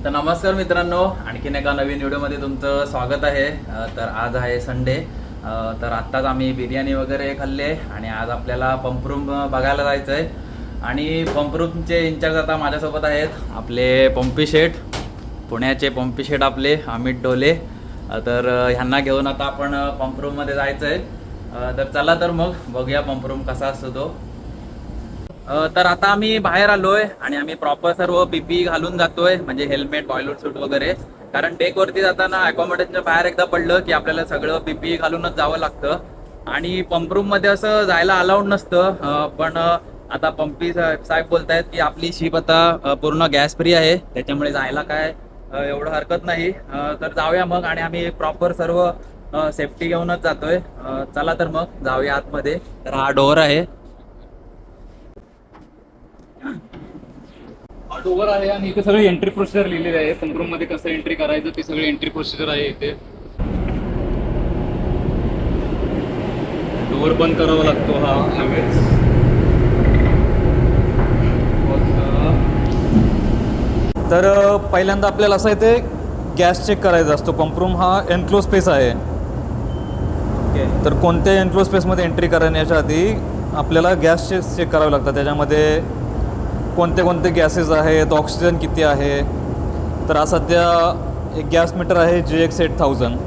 तर नमस्कार मित्रांनो, आणखीन एका नवीन व्हिडिओमध्ये तुमचं स्वागत आहे. तर आज आहे संडे. तर आत्ताच आम्ही बिर्याणी वगैरे खाल्ले आणि आज आपल्याला पंप रूम बघायला जायचं आहे. आणि पंप रूमचे इंचार्ज आता माझ्यासोबत आहेत आपले पंपी शेठ, पुण्याचे पंपी शेठ आपले अमित डोले. तर ह्यांना घेऊन आता आपण पंप रूममध्ये जायचं आहे. तर चला तर मग बघूया पंप रूम कसा असतो तो. तर आता आम्ही बाहेर आलोय आणि आम्ही प्रॉपर सर्व पीपी घालून जातोय, म्हणजे हेल्मेट, बॉयलर सूट वगैरे. कारण डेकवरती जाताना अकोमोडेशनच्या बाहेर एकदा पडलं की आपल्याला सगळं पीपी घालूनच जावं लागतं. आणि पंप रूम मध्ये असं जायला अलाउड नसतं. पण आता पंपी साहेब बोलतायत की आपली शिप आता पूर्ण गॅस फ्री आहे, त्याच्यामुळे जायला काय एवढं हरकत नाही. तर जाऊया मग. आणि आम्ही प्रॉपर सर्व सेफ्टी घेऊनच जातोय. चला तर मग जाऊया आतमध्ये. तर हा डोअर आहे, डोअर आहे आणि इथे सगळी एंट्री प्रोसिजर लिहिलेली आहे. पंप रूम मध्ये कसं एंट्री करायचं ते सगळी एंट्री प्रोसिजर आहे. इथे डोअर बंद करावा लागतो हा लगेच. तर पहिल्यांदा आपल्याला असं इथे गॅस चेक करायचा असतो. पंप रूम हा एन्क्लोज स्पेस आहे. तर कोणत्याही एन्क्लोज स्पेसमध्ये एंट्री करण्याच्या आधी आपल्याला गॅस चेक करावे लागतात. त्याच्यामध्ये कोणते कोणते गॅसेस आहेत, ऑक्सिजन किती आहे. तर हा सध्या एक गॅस मीटर आहे JX8000.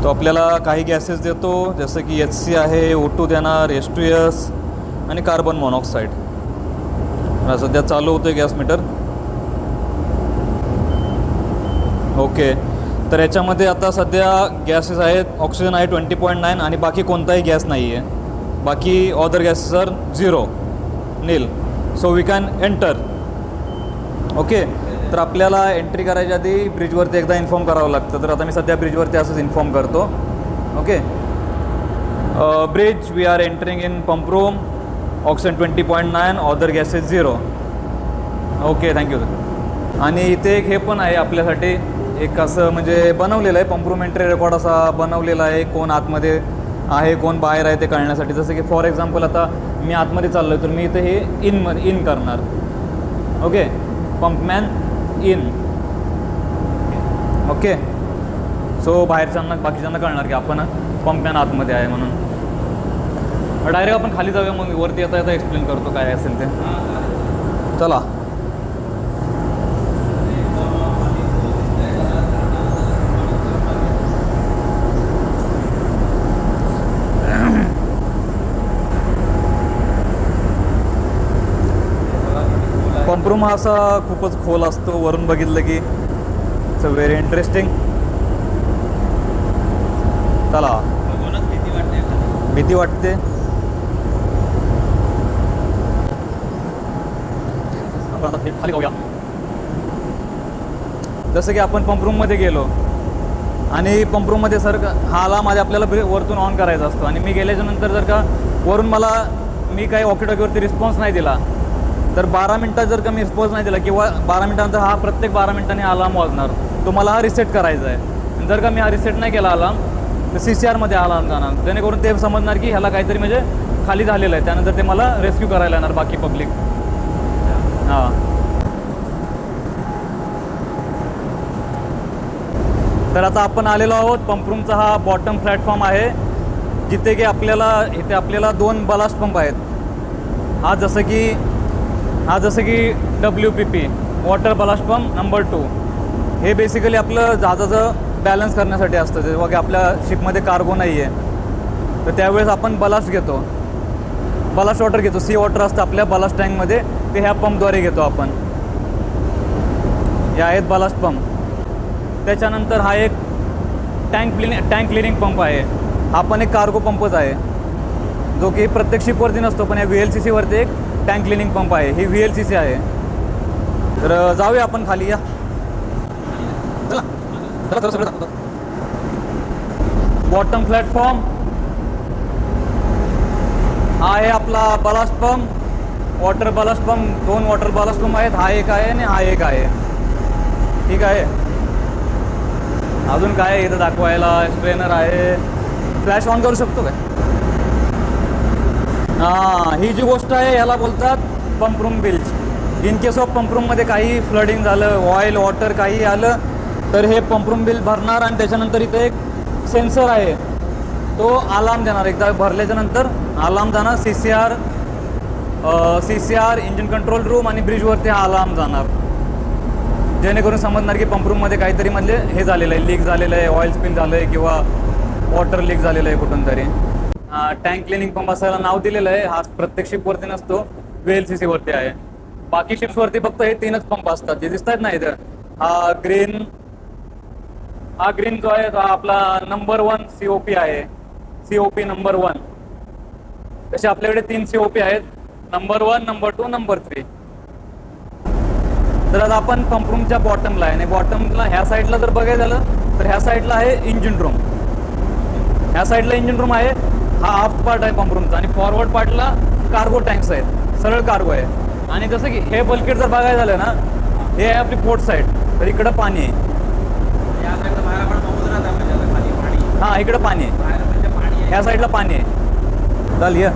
तो आपल्याला काही गॅसेस देतो, जसं की HC आहे, O2 देणार, H2S आणि कार्बन मोनॉक्साईड. हा सध्या चालू होतो आहे गॅस मीटर. ओके, तर याच्यामध्ये आता सध्या गॅसेस आहेत. ऑक्सिजन आहे 20.9 आणि बाकी कोणताही गॅस नाही आहे. बाकी other gases are 0 nil. So we can enter. Okay, तर आपल्याला एंट्री करायच्या आधी ब्रिजवरती एकदा इन्फॉर्म करावं लागतं. तर आता मी सध्या ब्रिजवरती असंच इन्फॉर्म करतो. Okay, bridge, we are entering in pump room, oxygen 20.9, other gases 0. Okay, thank you. आणि इथे एक हे पण आहे आपल्यासाठी, एक असं म्हणजे बनवलेलं आहे पंप रूम एंट्री रेकॉर्ड असा बनवलेला आहे. कोण आतमध्ये आहे, कोण बाहेर आहे ते कळण्यासाठी. जसं की फॉर एक्झाम्पल आता मी आतमध्ये चाललो आहे, तर मी इथे हे इन करणार. Okay, pumpman in. Okay, so बाहेरच्यांना, बाकीच्यांना कळणार की आपण पंपमॅन आतमध्ये आहे म्हणून. डायरेक्ट आपण खाली जाऊया, मग वरती येता येता एक्सप्लेन करतो काय असेल ते. चला. पंप रूम हा असा खूपच खोल असतो. वरून बघितलं की इट्स अ व्हेरी इंटरेस्टिंग. चला. भीती वाटते. आपण आता खाली जाऊया. जसं की आपण पंप रूममध्ये गेलो आणि पंप रूममध्ये सर हा अलार्म माझ्या आपल्याला वरतून ऑन करायचा असतो. आणि मी गेल्याच्या नंतर जर का वरून मी काही वॉकीटॉकीवरती रिस्पॉन्स नाही दिला, तर 12 मिनटात जर का मी रिस्पॉन्स नाही दिला किंवा 12 मिनटानंतर हा प्रत्येक 12 मिनटांनी अलार्म वाजणार. तो मला हा रिसेट करायचा आहे. जर का मी हा रिसेट नाही केला अलार्म, तर CCRमध्ये अलार्म जाणार. जेणेकरून ते समजणार की ह्याला काहीतरी म्हणजे खाली झालेलं आहे. त्यानंतर ते मला रेस्क्यू करायला येणार बाकी पब्लिक. हां, तर आता आपण आलेलो आहोत. पंप रूमचा हा बॉटम प्लॅटफॉर्म आहे, जिथे की इथे आपल्याला 2 बलास्ट पंप आहेत. हा जसं की WPP, water blast pump number 2. हे बेसिकली आपलं जहाजाचं बॅलन्स करण्यासाठी असतं. जेव्हा की आपल्या शिपमध्ये कार्गो नाही आहे, तर त्यावेळेस आपण बलास्ट वॉटर घेतो. सी वॉटर असतं आपल्या बलास्ट टँकमध्ये, ते ह्या पंपद्वारे घेतो आपण. हे आहेत बलास्ट पंप. त्याच्यानंतर हा एक टँक क्लिनिंग पंप आहे. हा पण एक कार्गो पंपच आहे, जो की प्रत्येक शिपवरती नसतो, पण या VLCC वरती एक टँक क्लिनिंग पंप आहे. ही VLCC आहे. तर जाऊया आपण खाली. या चला. बॉटम प्लॅटफॉर्म हा आहे आपला blast pump, water blast pump. 2 water blast pump आहेत. हा एक आहे आणि हा एक आहे. ठीक आहे. अजून काय इथं दाखवायला? स्ट्रेनर आहे. फ्लॅश ऑन करू शकतो काय? हां, ही जी गोष्ट आहे याला बोलतात pump room bilge. In case of pump रूममध्ये काही फ्लडिंग झालं, ऑइल वॉटर काही आलं तर हे पंप रूम बिल भरणार आणि त्याच्यानंतर इथे एक सेन्सर आहे, तो अलार्म देणार. एकदा भरल्याच्या नंतर अलार्म जाणार. CCR इंजिन कंट्रोल रूम आणि ब्रिजवरती हा अलार्म जाणार, जेणेकरून समजणार की पंप रूममध्ये काहीतरी म्हणजे हे झालेलं आहे, लीक झालेलं आहे, ऑइल स्पिल झालं आहे किंवा वॉटर लीक झालेलं आहे कुठून तरी. टँक क्लिनिंग पंप असायला नाव दिलेलं आहे. हा प्रत्येक शिपवरती नसतो, VLCC वरती आहे. बाकी शिप्सवरती फक्त हे 3च पंप असतात जे दिसत आहेत ना इथं. हा ग्रीन जो आहे हा आपला नंबर 1 COP आहे, COP नंबर 1. तसे आपल्याकडे 3 COP आहेत, नंबर 1, नंबर 2, नंबर 3. तर आता आपण पंप रूमच्या बॉटमला आहे आणि बॉटमला ह्या साईडला जर बघायचं झालं तर ह्या साईडला आहे इंजिन रूम. ह्या साईडला इंजिन रूम आहे, हा हाफ पार्ट आहे पंप रूमचा, आणि फॉरवर्ड पार्टला कार्गो टँक्स आहेत, सरळ कार्गो आहे. आणि जसं की हे बल्केट जर बघायचं झालं ना, हे आहे आपली पोर्ट साईड, तर इकडं पाणी आहे. या साईडला बाहेर आपण समुद्रात आहे, म्हणजे आता खाली पाणी, हां इकडं पाणी आहे, बाहेर म्हणजे पाणी आहे. ह्या साईडला पाणी आहे. चाल ये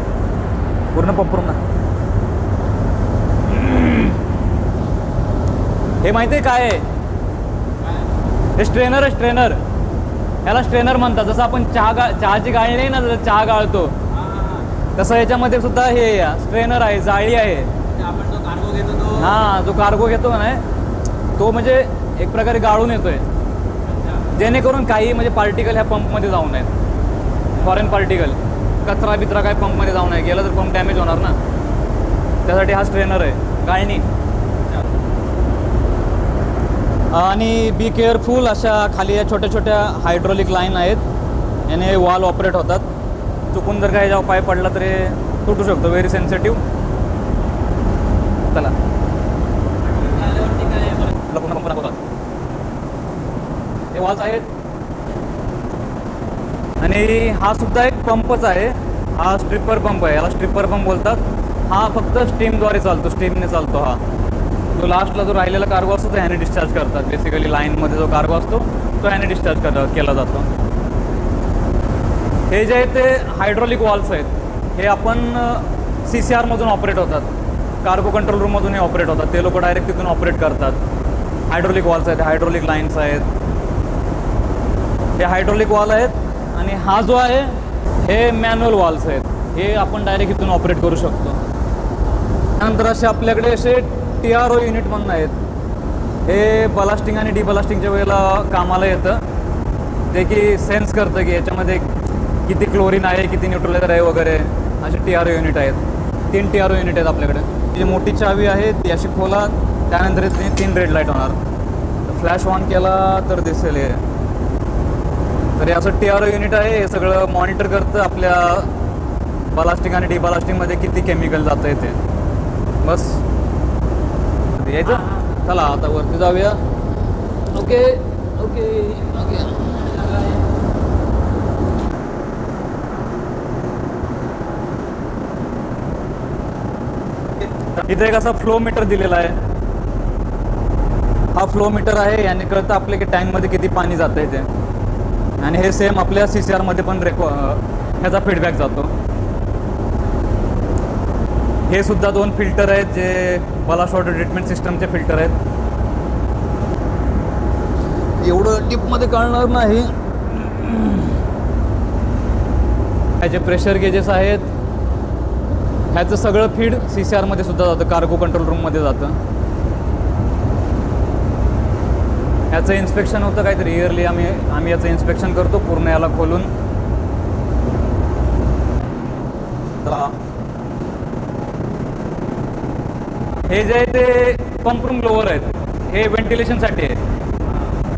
पूर्ण पंप रूम ना. हे माहिती आहे काय आहे? हे स्ट्रेनर आहे, स्ट्रेनर. ह्याला स्ट्रेनर म्हणतात. जसं आपण चहाची गाळी नाही ना, जसं चहा गाळतो तसं याच्यामध्ये सुद्धा हे स्ट्रेनर आहे, जाळी आहे. आपण जो कार्गो घेतो तो, हां जो कार्गो घेतो ना तो म्हणजे एक प्रकारे गाळून येतोय, जेणेकरून काही म्हणजे पार्टिकल ह्या पंपमध्ये जाऊ नयेत. फॉरेन पार्टिकल, कचरा बिचरा काय पंपमध्ये जाऊ नये, गेला तर पंप डॅमेज होणार ना, त्यासाठी हा स्ट्रेनर आहे, गाळणी. आणि बी केअरफुल, अशा खाली या छोट्या छोट्या हायड्रॉलिक लाईन आहेत, याने वॉल ऑपरेट होतात. चुकून जर काही जेव्हा पाय पडला तरी तुटू शकतो, व्हेरी सेन्सिटिव्ह. चला पूर्ण पंप दाखवतात. हे वॉल्स आहेत. आणि हा सुद्धा एक पंपच आहे, हा स्ट्रिपर पंप आहे, याला स्ट्रिपर पंप बोलतात. हा फक्त स्टीमद्वारे चालतो, स्टीमने चालतो. हा जो लास्टला जो राहिलेला कार्गो असतो तो ह्याने डिस्चार्ज करतात. बेसिकली लाईनमध्ये जो कार्गो असतो तो ह्याने डिस्चार्ज केला जातो. हे जे आहे ते हायड्रॉलिक वॉल्स आहेत, हे आपण CCR मधून ऑपरेट होतात, कार्गो कंट्रोल रूममधूनही ऑपरेट होतात. ते लोक डायरेक्ट तिथून ऑपरेट करतात. हायड्रॉलिक वॉल्स आहेत, हायड्रॉलिक लाईन्स आहेत, हे हायड्रॉलिक वॉल आहेत. आणि हा जो आहे हे मॅन्युअल वॉल्स आहेत, हे आपण डायरेक्ट इथून ऑपरेट करू शकतो. त्यानंतर असे आपल्याकडे असे TRO युनिट म्हणून आहेत. हे बलास्टिंग आणि डिबलास्टिंगच्या वेळेला कामाला येतं, जे की सेन्स करतं की याच्यामध्ये किती क्लोरीन आहे, किती न्यूट्रलायझर आहे वगैरे. असे TRO युनिट आहेत, 3 TRO युनिट आहेत आपल्याकडे. जी मोठी चावी आहे ती अशी खोला, त्यानंतर 3 रेड लाईट होणार. फ्लॅश ऑन केला तर दिसेल हे. तर हे असं TRO युनिट आहे, हे सगळं मॉनिटर करतं आपल्या बलास्टिंग आणि डिबलास्टिंगमध्ये किती केमिकल जातं आहे ते. बस यायचं. चला आता वरती जाऊया. Okay okay okay. इथे एक असा फ्लो मीटर दिलेला आहे. हा फ्लो मीटर आहे, याने कळतं आपल्या की टँकमध्ये किती पाणी जातं आहे ते. आणि हे सेम आपल्या CCR मध्ये पण ह्याचा फीडबॅक जातो. हे सुद्धा 2 फिल्टर आहेत, जे बलास्ट वॉटर ट्रीटमेंट सिस्टमचे फिल्टर आहेत. एवढं डीपमध्ये कळणार नाही. ह्याचे प्रेशर गेजेस आहेत. ह्याचं सगळं फीड CCR मध्ये सुद्धा जातं, कार्गो कंट्रोल रूममध्ये जातं. ह्याचं इन्स्पेक्शन होतं काहीतरी इयरली, आम्ही याचं इन्स्पेक्शन करतो पूर्ण याला खोलून. हे जे आहे ते पंप रूम लोअर आहेत, हे व्हेंटिलेशनसाठी आहे.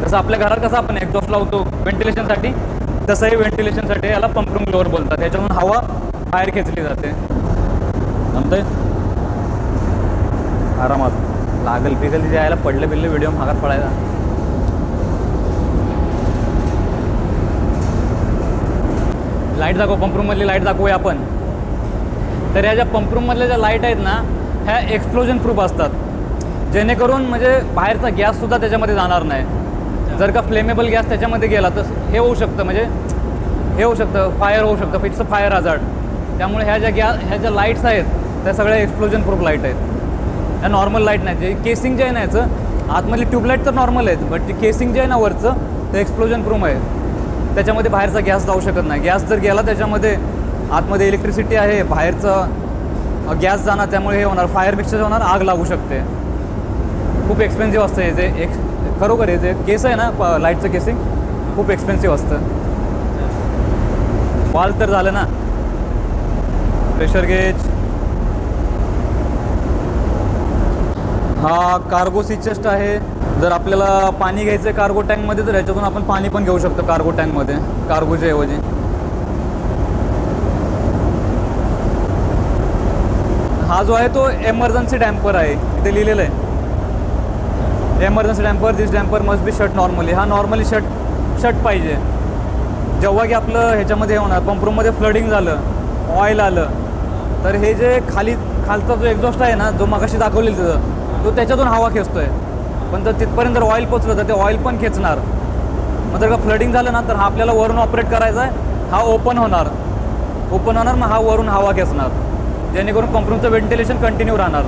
जसं आपल्या घरात कसं आपण एक्झॉस्ट लावतो व्हेंटिलेशनसाठी, तसंही व्हेंटिलेशनसाठी याला पंप रूम लोअर बोलतात. ह्याच्यातून हवा बाहेर खेचली जाते. जमतंय आरामात. लागल पिगल तिथे यायला पडले बिल्ले व्हिडिओ मागात पडायला. लाईट दाखव, पंप रूममधली लाईट दाखवूया आपण. तर ह्या ज्या पंप रूममधल्या ज्या लाईट आहेत ना, ह्या एक्सप्लोजन प्रूफ असतात, जेणेकरून म्हणजे बाहेरचा गॅससुद्धा त्याच्यामध्ये जाणार नाही. जर का फ्लेमेबल गॅस त्याच्यामध्ये गेला तर हे होऊ शकतं, म्हणजे हे होऊ शकतं, फायर होऊ शकतं. It's a fire hazard. त्यामुळे ह्या ज्या लाईट्स आहेत त्या सगळ्या एक्सप्लोजन प्रूफ लाईट आहेत. या नॉर्मल लाईट नाही. जे केसिंग जे आहे ना याचं आतमधली ट्यूबलाईट तर नॉर्मल आहेत, बट जे केसिंग जे आहे ना वरचं ते एक्सप्लोजन प्रूफ आहे. त्याच्यामध्ये बाहेरचा गॅस जाऊ शकत नाही. गॅस जर गेला त्याच्यामध्ये आतमध्ये इलेक्ट्रिसिटी आहे, बाहेरचं गॅस जाणार, त्यामुळे हे होणार फायर मिक्सचर होणार, आग लागू शकते. खूप एक्सपेन्सिव्ह असतं हे जे खरोखर हे जे केस आहे ना लाईटचं केसिंग खूप एक्सपेन्सिव्ह असतं. वाल तर झालं ना, प्रेशर गेज. हा कार्गो सी चेस्ट आहे. जर आपल्याला पाणी घ्यायचं आहे कार्गो टँकमध्ये तर ह्याच्यातून आपण पाणी पण घेऊ शकतो कार्गो टँकमध्ये, कार्गोच्या ऐवजी. हा जो आहे तो एमर्जन्सी डॅम्पर आहे, इथे लिहिलेलं आहे emergency damper. This damper must be shut normally. हा नॉर्मली शट पाहिजे. जेव्हा की आपलं ह्याच्यामध्ये होणार पंपरूममध्ये फ्लडिंग झालं, ऑइल आलं, तर हे जे खालचा जो एक्झॉस्ट आहे ना, जो मगाशी दाखवलेलं तिथं, तो त्याच्यातून हवा खेचतोय. पण जर तिथपर्यंत जर ऑइल पोचलं तर ते ऑइल पण खेचणार. मग जर का फ्लडिंग झालं ना तर हा आपल्याला वरून ऑपरेट करायचा आहे. हा ओपन होणार, मग हा वरून हवा खेचणार, जेणेकरून पंपरूमचं व्हेंटिलेशन कंटिन्यू राहणार.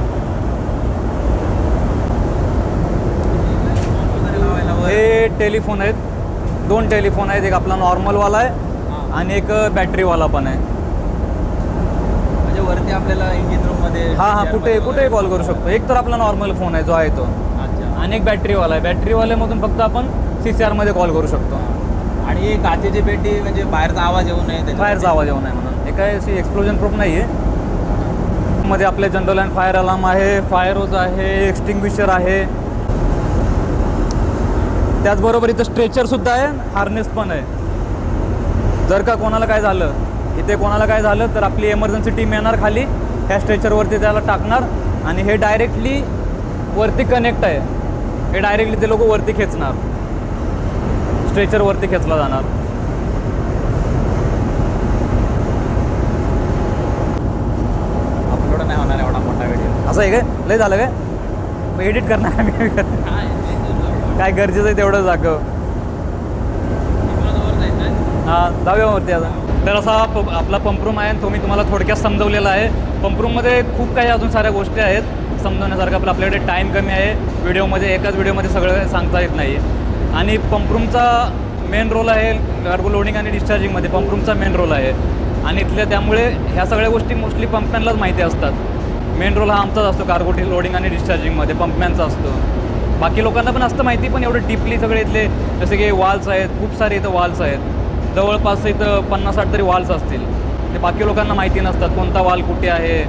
हे टेलिफोन आहेत, 2 टेलिफोन आहेत. एक आपला नॉर्मलवाला आहे आणि एक बॅटरीवाला पण आहे. म्हणजे वरती आपल्याला इंजिन रूममध्ये हां कुठेही कॉल करू शकतो. एक तर आपला नॉर्मल फोन आहे जो आहे तो, आणि एक बॅटरीवाला आहे. बॅटरीवाल्यामधून फक्त आपण CCR कॉल करू शकतो. आणि काचेची पेटी म्हणजे बाहेरचा आवाज येऊ नये, बाहेरचा आवाज येऊ नये म्हणून. हे काय अशी एक्सप्लोजन प्रूफ नाही आहे. मध्ये आपले जनरल अँड फायर अलार्म आहे, फायर होज आहे, एक्सटिंग्विशर आहे. त्याचबरोबर इथं स्ट्रेचरसुद्धा आहे, हार्नेस पण आहे. जर का कोणाला काय झालं तर आपली एमर्जन्सी टीम येणार खाली, ह्या स्ट्रेचरवरती त्याला टाकणार आणि हे डायरेक्टली वरती कनेक्ट आहे. हे डायरेक्टली ते लोक वरती खेचणार, स्ट्रेचरवरती खेचला जाणार. अपलोड नाही होणार एवढा मोठा व्हिडिओ. असं आहे काय? लय झालं काय? मग एडिट करणार आम्ही. काय गरजेचं आहे तेवढं दाखव. हां, जाऊयावरती आता. तर असा आपला पंपरूम आहे, तो मी तुम्हाला थोडक्यात समजवलेला आहे. पंपरूममध्ये खूप काही अजून साऱ्या गोष्टी आहेत समजवण्यासारखं. आपल्याकडे टाईम कमी आहे, एकाच व्हिडिओमध्ये सगळं सांगता येत नाही. आणि पंपरूमचा मेन रोल आहे कार्गो लोडिंग आणि डिस्चार्जिंगमध्ये. पंपरूमचा मेन रोल आहे आणि त्यामुळे ह्या सगळ्या गोष्टी मोस्टली पंपमॅनलाच माहिती असतात. मेन रोल हा आमचाच असतो कार्गो लोडिंग आणि डिस्चार्जिंगमध्ये, पंपमॅनचा असतो. बाकी लोकांना पण असतं माहिती, पण एवढं डीपली सगळे इथले जसे की वाल्स आहेत, खूप सारे इथं वाल्स आहेत. जवळपास इथं 50-60 तरी वाल्स असतील. ते बाकी लोकांना माहिती नसतात कोणता वाल कुठे आहे.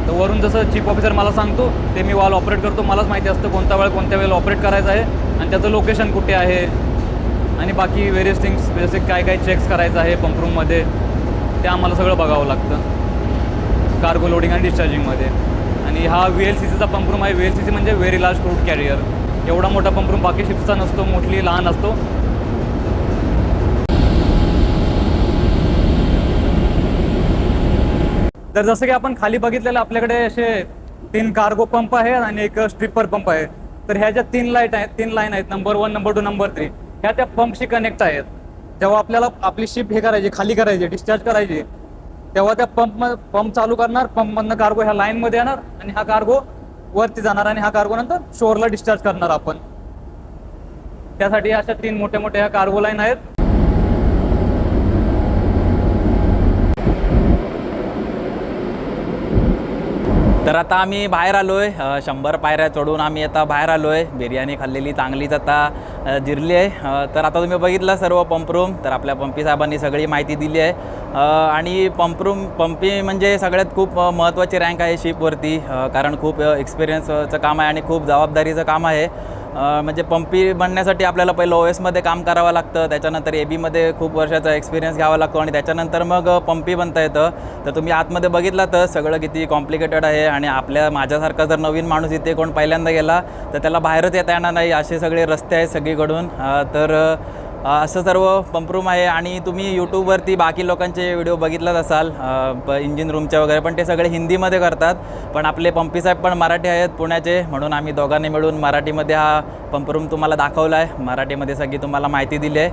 तर वरून जसं चीफ ऑफिसर मला सांगतो ते मी वाल ऑपरेट करतो, मलाच माहिती असतं कोणत्या वेळेला ऑपरेट करायचं आहे आणि त्याचं लोकेशन कुठे आहे. आणि बाकी वेरियस थिंग्स जसे काय चेक्स करायचं आहे पंपरूममध्ये, ते आम्हाला सगळं बघावं लागतं कार्गो लोडिंग आणि डिस्चार्जिंगमध्ये. आणि हा VLCCचा पंपरूम आहे. VLCC म्हणजे व्हेरी लार्ज क्रूड कॅरियर. एवढा मोठा पंपरूम बाकी शिप्सचा नसतो, मोस्टली लहान असतो. तर जसं की आपण खाली बघितलेलं आपल्याकडे असे 3 कार्गो पंप आहेत आणि एक स्ट्रिपर पंप आहे. तर ह्या ज्या 3 लाईन आहेत, नंबर 1, नंबर 2, नंबर 3, ह्या त्या पंपशी कनेक्ट आहेत. जेव्हा आपल्याला आपली शिप खाली करायची, डिस्चार्ज करायची, तेव्हा त्या पंप चालू करणार, पंपमधनं कार्गो ह्या लाईनमध्ये येणार आणि हा कार्गो वरती जाणार आणि हा कार्गो नंतर शोरला डिस्चार्ज करणार आपण. त्यासाठी अशा 3 मोठ्या ह्या कार्गो लाईन आहेत. तर आता आम्ही बाहेर आलोय, 100 पायऱ्या चढून आम्ही आता बाहेर आलोय. बिर्याणी खाल्लेली चांगलीच आता जिरली आहे. तर आता तुम्ही बघितलं सर्व पंपरूम. तर आपल्या पंपी साहेबांनी सगळी माहिती दिली आहे. आणि पंपी म्हणजे सगळ्यात खूप महत्त्वाची रँक आहे शिपवरती, कारण खूप एक्सपिरियन्सचं काम आहे आणि खूप जबाबदारीचं काम आहे. म्हणजे पंपी बनण्यासाठी आपल्याला पहिलं OSमध्ये काम करावं लागतं, त्याच्यानंतर ABमध्ये खूप वर्षाचा एक्सपिरियन्स घ्यावा लागतो आणि त्याच्यानंतर मग पंपी बनता येतं. तर तुम्ही आतमध्ये बघितलं तर सगळं किती कॉम्प्लिकेटेड आहे आणि माझ्यासारखा जर नवीन माणूस इथे कोण पहिल्यांदा गेला तर त्याला बाहेरच येता येणार नाही, असे सगळे रस्ते आहेत सगळीकडून. तर असं सर्व पंपरूम आहे. आणि तुम्ही यूट्यूबवरती बाकी लोकांचे व्हिडिओ बघितलाच असाल इंजिन रूमचे वगैरे, पण ते सगळे हिंदीमध्ये करतात. पण आपले पंपी साहेब पण मराठी आहेत पुण्याचे, म्हणून आम्ही दोघांनी मिळून मराठीमध्ये हा पंपरूम तुम्हाला दाखवला आहे, मराठीमध्ये सगळी तुम्हाला माहिती दिली आहे.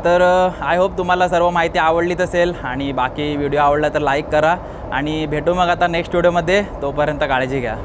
तर आय होप तुम्हाला सर्व माहिती आवडलीच असेल आणि बाकी व्हिडिओ आवडला तर लाईक करा आणि भेटू मग आता नेक्स्ट व्हिडिओमध्ये. तोपर्यंत काळजी घ्या.